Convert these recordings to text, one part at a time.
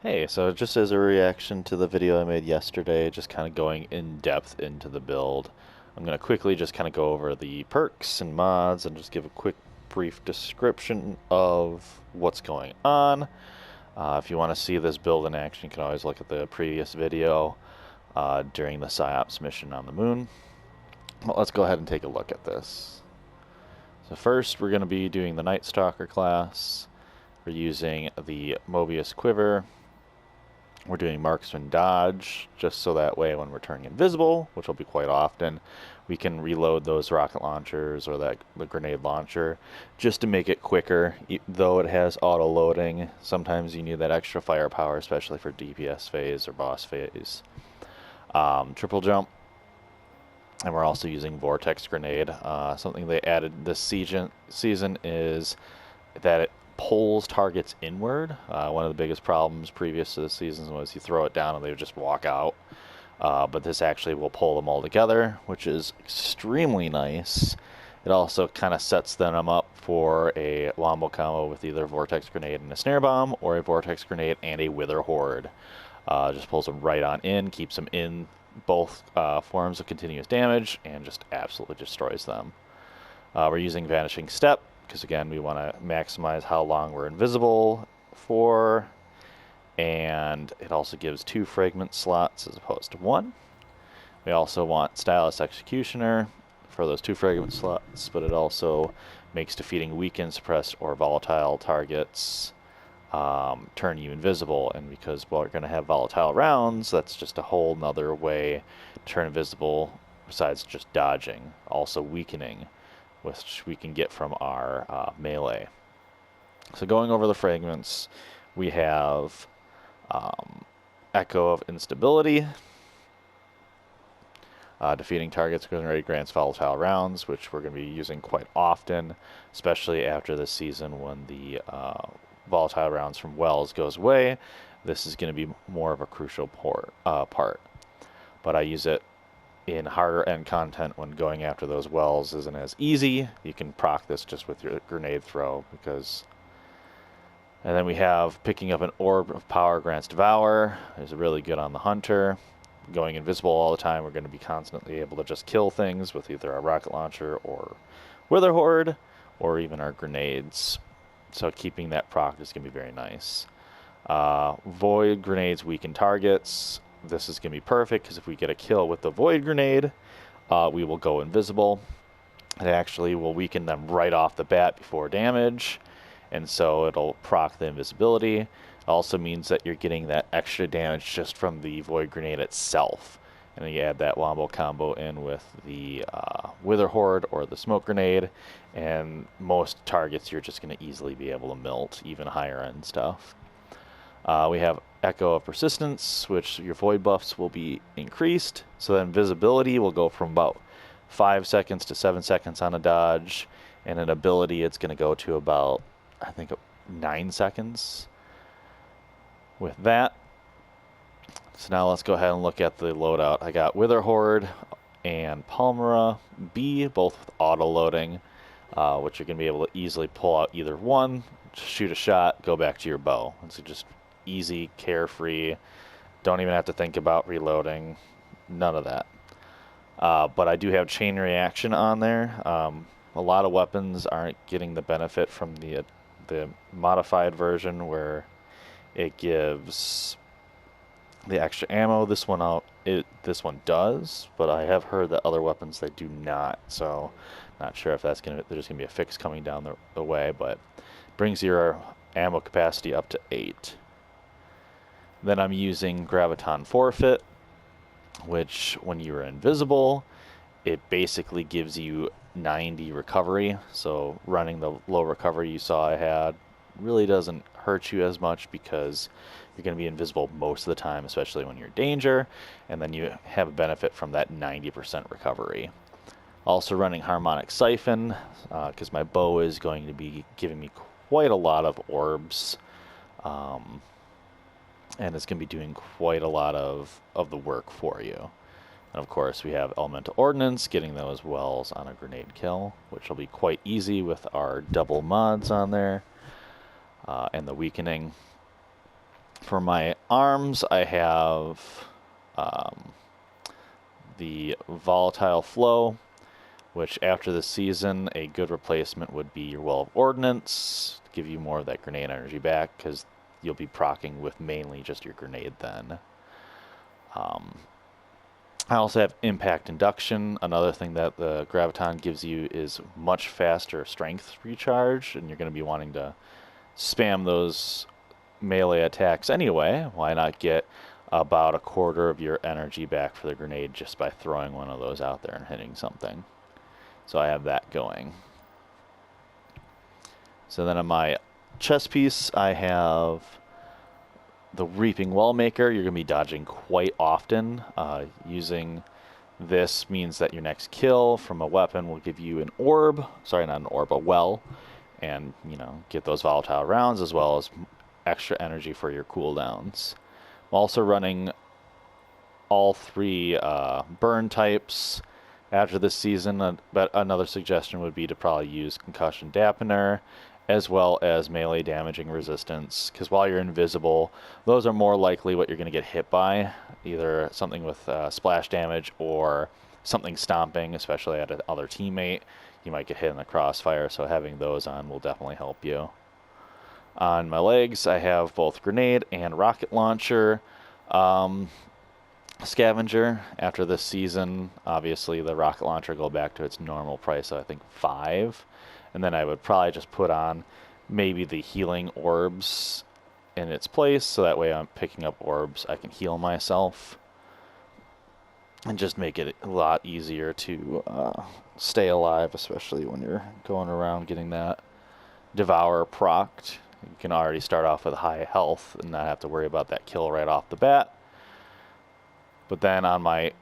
Hey, so just as a reaction to the video I made yesterday, just kind of going in depth into the build, I'm going to quickly just kind of go over the perks and mods and just give a quick brief description of what's going on. If you want to see this build in action, you can always look at the previous video during the PsyOps mission on the moon. Well, let's go ahead and take a look at this. So first, we're going to be doing the Night Stalker class. We're using the Mobius Quiver. We're doing marksman dodge, just so that way when we're turning invisible, which will be quite often, we can reload those rocket launchers or the grenade launcher just to make it quicker. Though it has auto loading, sometimes you need that extra firepower, especially for DPS phase or boss phase. Triple jump, and we're also using vortex grenade. Something they added this season is that it pulls targets inward. One of the biggest problems previous to the seasons was you throw it down and they would just walk out. But this actually will pull them all together, which is extremely nice. It also kind of sets them up for a wombo combo with either Vortex Grenade and a Snare Bomb, or a Vortex Grenade and a Wither Horde. Just pulls them right on in, keeps them in both forms of continuous damage, and just absolutely destroys them. We're using Vanishing Step, because again, we want to maximize how long we're invisible for, and it also gives 2 fragment slots as opposed to 1. We also want Stylus Executioner for those 2 fragment slots, but it also makes defeating weakened, suppressed, or volatile targets turn you invisible, and because we're going to have volatile rounds, that's just a whole nother way to turn invisible besides just dodging, also weakening, which we can get from our melee. So going over the fragments, we have Echo of Instability. Defeating targets grants volatile rounds, which we're going to be using quite often, especially after this season when the volatile rounds from wells goes away. This is going to be more of a crucial part. But I use it in harder end content when going after those wells isn't as easy. You can proc this just with your grenade throw, because... And then we have picking up an Orb of Power grants Devour. Is really good on the Hunter. Going invisible all the time, we're going to be constantly able to just kill things with either our rocket launcher or Wither Horde, or even our grenades. So keeping that proc is going to be very nice. Void Grenades weaken targets. This is going to be perfect, because if we get a kill with the Void Grenade, we will go invisible. It actually will weaken them right off the bat before damage, and so it'll proc the invisibility. It also means that you're getting that extra damage just from the Void Grenade itself. And then you add that wombo combo in with the Wither Horde or the Smoke Grenade, and most targets you're just going to easily be able to melt, even higher end stuff. We have Echo of Persistence, which your void buffs will be increased, so then visibility will go from about 5 seconds to 7 seconds on a dodge, and an ability it's going to go to about, I think, 9 seconds with that. So now let's go ahead and look at the loadout. I got Wither Horde and Palmyra B, both with auto loading, which you're going to be able to easily pull out either one, shoot a shot, go back to your bow. It's just easy, carefree, don't even have to think about reloading, none of that. But I do have chain reaction on there. A lot of weapons aren't getting the benefit from the modified version where it gives the extra ammo. This one does, but I have heard that other weapons they do not, so not sure if there's gonna be a fix coming down the way, but brings your ammo capacity up to 8. Then I'm using Graviton Forfeit, which when you're invisible, it basically gives you 90 recovery. So running the low recovery you saw I had really doesn't hurt you as much, because you're going to be invisible most of the time, especially when you're in danger, and then you have a benefit from that 90% recovery. Also running Harmonic Siphon, because my bow is going to be giving me quite a lot of orbs, and it's going to be doing quite a lot of the work for you. And of course we have Elemental Ordnance, getting those wells on a grenade kill, which will be quite easy with our double mods on there, and the weakening. For my arms, I have the Volatile Flow, which after the season, a good replacement would be your Well of Ordnance, to give you more of that grenade energy back, because you'll be proccing with mainly just your grenade then. I also have Impact Induction. Another thing that the Graviton gives you is much faster strength recharge, and you're going to be wanting to spam those melee attacks anyway. Why not get about a quarter of your energy back for the grenade just by throwing one of those out there and hitting something? So I have that going. So then on my chest piece, I have the Reaping Wellmaker. You're going to be dodging quite often. Using this means that your next kill from a weapon will give you an orb. Sorry, not an orb, a well. And, you know, get those volatile rounds as well as extra energy for your cooldowns. I'm also running all three burn types after this season, but another suggestion would be to probably use Concussion Dampener as well as melee damaging resistance, because while you're invisible, those are more likely what you're going to get hit by, either something with splash damage or something stomping, especially at another teammate. You might get hit in the crossfire, so having those on will definitely help you. On my legs, I have both grenade and rocket launcher. Scavenger. After this season, obviously the rocket launcher will go back to its normal price, so I think 5. And then I would probably just put on maybe the healing orbs in its place, so that way I'm picking up orbs, I can heal myself. And just make it a lot easier to stay alive, especially when you're going around getting that Devour procced. You can already start off with high health and not have to worry about that kill right off the bat. But then on my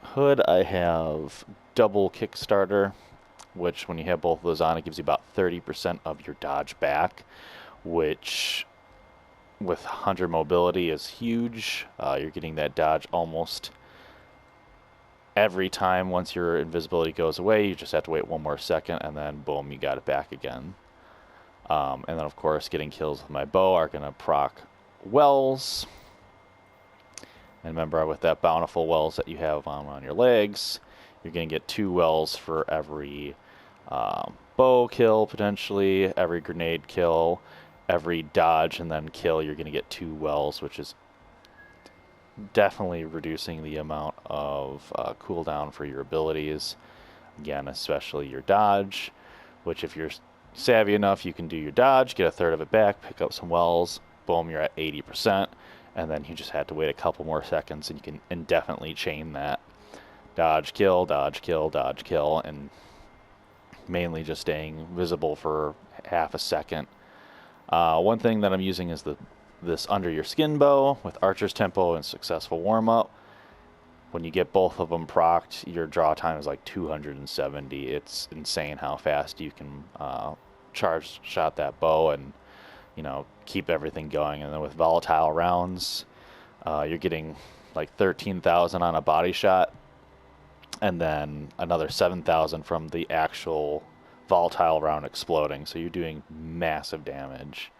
hood, I have double Kickstarter, which when you have both of those on, it gives you about 30% of your dodge back, which with 100 mobility is huge. You're getting that dodge almost every time. Once your invisibility goes away, you just have to wait one more second, and then boom, you got it back again. And then, of course, getting kills with my bow are going to proc wells. And remember, with that bountiful wells that you have on your legs, you're going to get 2 wells for every bow kill, potentially, every grenade kill, every dodge and then kill. You're going to get 2 wells, which is definitely reducing the amount of cooldown for your abilities. Again, especially your dodge, which if you're savvy enough, you can do your dodge, get a third of it back, pick up some wells, boom, you're at 80%. And then you just had to wait a couple more seconds, and you can indefinitely chain that dodge, kill, dodge, kill, dodge, kill, and mainly just staying visible for half a second. One thing that I'm using is this Under Your Skin bow with Archer's Tempo and Successful Warm-Up. When you get both of them procced, your draw time is like 270. It's insane how fast you can charge shot that bow and, you know, keep everything going. And then with volatile rounds, you're getting like 13,000 on a body shot, and then another 7,000 from the actual volatile round exploding. So you're doing massive damage.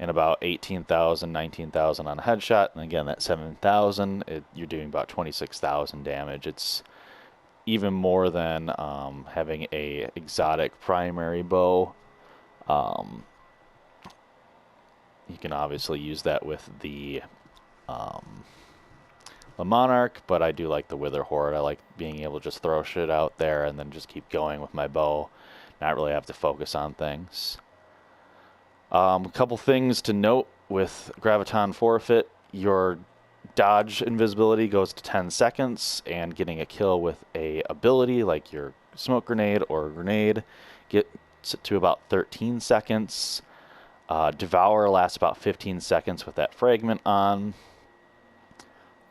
And about 18,000, 19,000 on a headshot, and again that 7,000, you're doing about 26,000 damage. It's even more than having a exotic primary bow. You can obviously use that with the Monarch, but I do like the Wither Horde. I like being able to just throw shit out there and then just keep going with my bow, not really have to focus on things. A couple things to note with Graviton Forfeit: your dodge invisibility goes to 10 seconds, and getting a kill with a ability like your smoke grenade or grenade gets to about 13 seconds. Devour lasts about 15 seconds with that fragment on.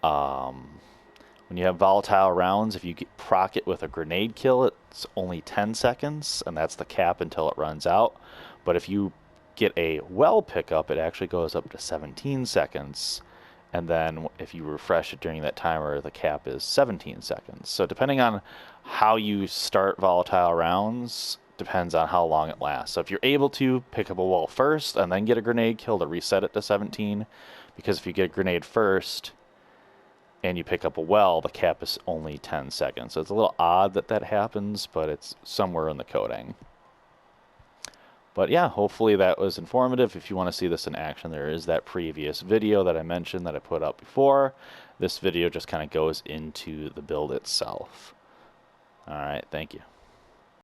When you have volatile rounds, if you proc it with a grenade kill, it's only 10 seconds, and that's the cap until it runs out. But if you get a well pickup, it actually goes up to 17 seconds. And then if you refresh it during that timer, the cap is 17 seconds. So depending on how you start volatile rounds depends on how long it lasts. So if you're able to, pick up a well first and then get a grenade kill to reset it to 17, because if you get a grenade first and you pick up a well, the cap is only 10 seconds. So it's a little odd that that happens, but it's somewhere in the coding. But yeah, hopefully that was informative. If you want to see this in action, there is that previous video that I mentioned that I put up before. This video just kind of goes into the build itself. All right, thank you.